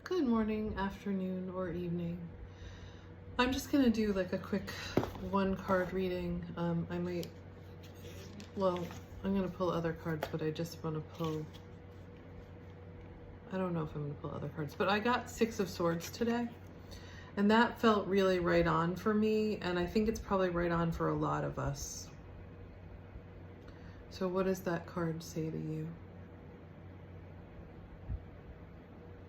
Good morning, afternoon, or evening. I'm just gonna do like a quick one card reading. I'm gonna pull other cards, but I just want to pull, I don't know if I'm gonna pull other cards, but I got Six of Swords today, and that felt really right on for me, and I think it's probably right on for a lot of us. So what does that card say to you?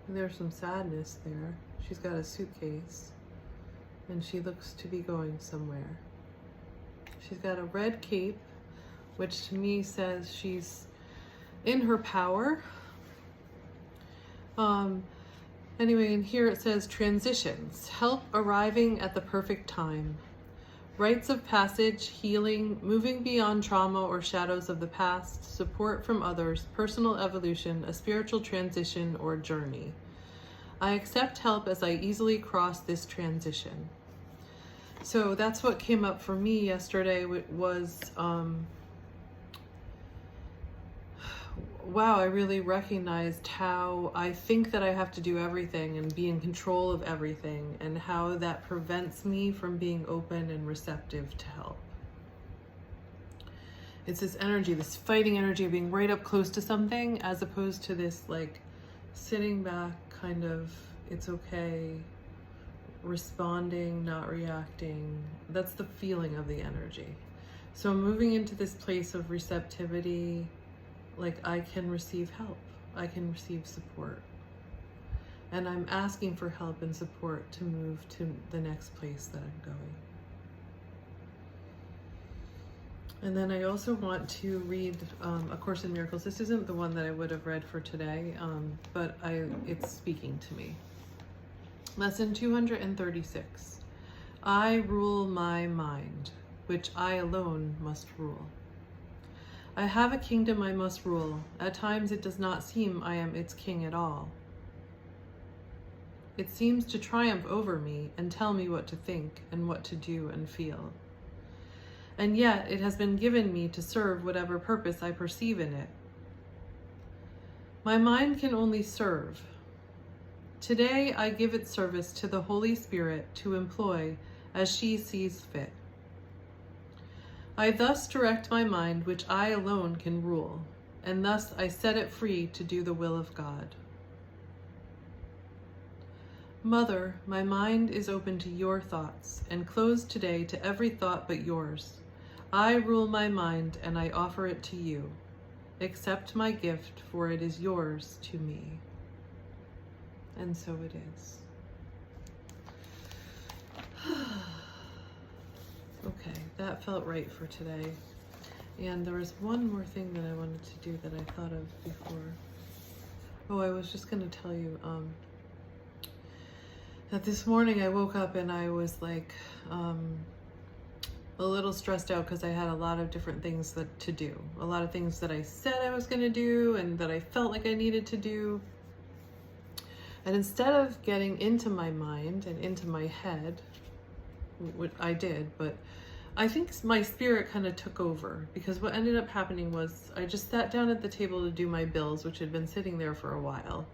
There's some sadness there. She's got a suitcase and she looks to be going somewhere. She's got a red cape, which to me says she's in her power. Anyway, and here it says transitions, help arriving at the perfect time. Rites of passage, healing, moving beyond trauma or shadows of the past, support from others, personal evolution, a spiritual transition or journey. I accept help as I easily cross this transition. So that's what came up for me yesterday was, wow, I really recognized how I think that I have to do everything and be in control of everything, and how that prevents me from being open and receptive to help. It's this energy, this fighting energy of being right up close to something, as opposed to this like sitting back kind of, it's okay, responding, not reacting. That's the feeling of the energy. So moving into this place of receptivity, like I can receive help, I can receive support. And I'm asking for help and support to move to the next place that I'm going. And then I also want to read A Course in Miracles. This isn't the one that I would have read for today, but it's speaking to me. Lesson 236. I rule my mind, which I alone must rule. I have a kingdom I must rule. At times it does not seem I am its king at all. It seems to triumph over me and tell me what to think and what to do and feel. And yet it has been given me to serve whatever purpose I perceive in it. My mind can only serve. Today I give its service to the Holy Spirit to employ as she sees fit. I thus direct my mind, which I alone can rule, and thus I set it free to do the will of God. Mother, my mind is open to your thoughts, and closed today to every thought but yours. I rule my mind, and I offer it to you. Accept my gift, for it is yours to me. And so it is. Okay, that felt right for today. And there was one more thing that I wanted to do that I thought of before. Oh, I was just going to tell you that this morning I woke up and I was like a little stressed out because I had a lot of different things to do. A lot of things that I said I was going to do and that I felt like I needed to do. And instead of getting into my mind and into my head, which I did, but I think my spirit kind of took over, because what ended up happening was I just sat down at the table to do my bills, which had been sitting there for a while.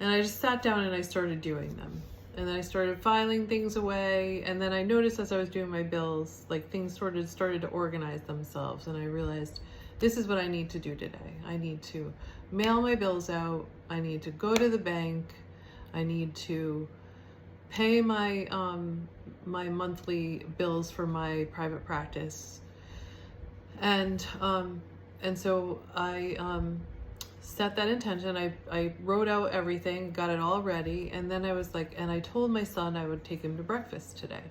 And I just sat down and I started doing them. And then I started filing things away. And then I noticed as I was doing my bills, like things started to organize themselves. And I realized this is what I need to do today. I need to mail my bills out. I need to go to the bank. I need to pay my my monthly bills for my private practice, and so I set that intention. I wrote out everything, got it all ready, and then I was like, and I told my son I would take him to breakfast today.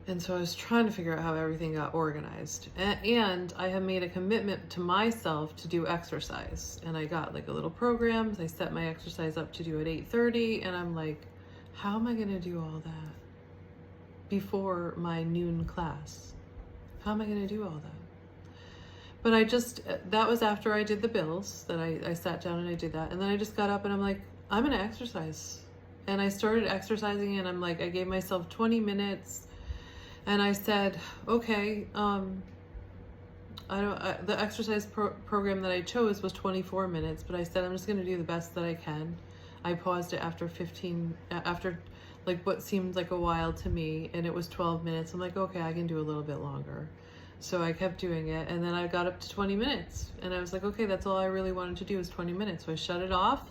And so I was trying to figure out how everything got organized. And I have made a commitment to myself to do exercise. And I got like a little program. I set my exercise up to do at 8:30. And I'm like, how am I going to do all that before my noon class? How am I going to do all that? But that was after I did the bills, that I sat down and I did that. And then I just got up and I'm like, I'm going to exercise. And I started exercising, and I'm like, I gave myself 20 minutes. And I said, okay, The exercise program that I chose was 24 minutes, but I said I'm just going to do the best that I can. I paused it after like what seemed like a while to me, and it was 12 minutes. I'm like, okay, I can do a little bit longer. So I kept doing it, and then I got up to 20 minutes, and I was like, okay, that's all I really wanted to do was 20 minutes. So I shut it off.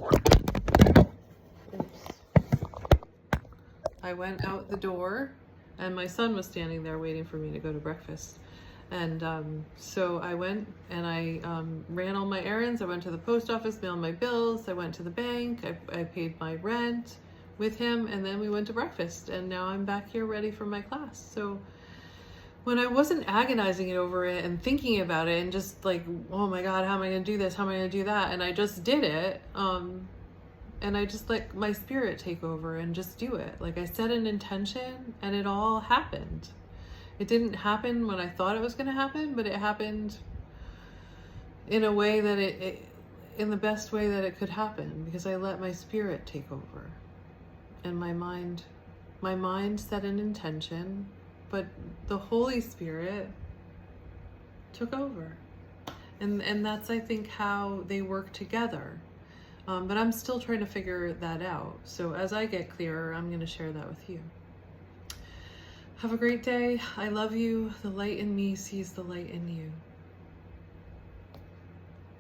Oops. I went out the door, and my son was standing there waiting for me to go to breakfast. And so I went and I ran all my errands. I went to the post office, mailed my bills. I went to the bank. I paid my rent with him, and then we went to breakfast. And now I'm back here ready for my class. So when I wasn't agonizing it over it and thinking about it and just like, oh my God, how am I going to do this? How am I going to do that? And I just did it. And I just let my spirit take over and just do it. Like I set an intention and it all happened. It didn't happen when I thought it was going to happen, but it happened in a way that in the best way that it could happen, because I let my spirit take over. And my mind set an intention, but the Holy Spirit took over. And that's, I think, how they work together. But I'm still trying to figure that out. So as I get clearer, I'm going to share that with you. Have a great day. I love you. The light in me sees the light in you.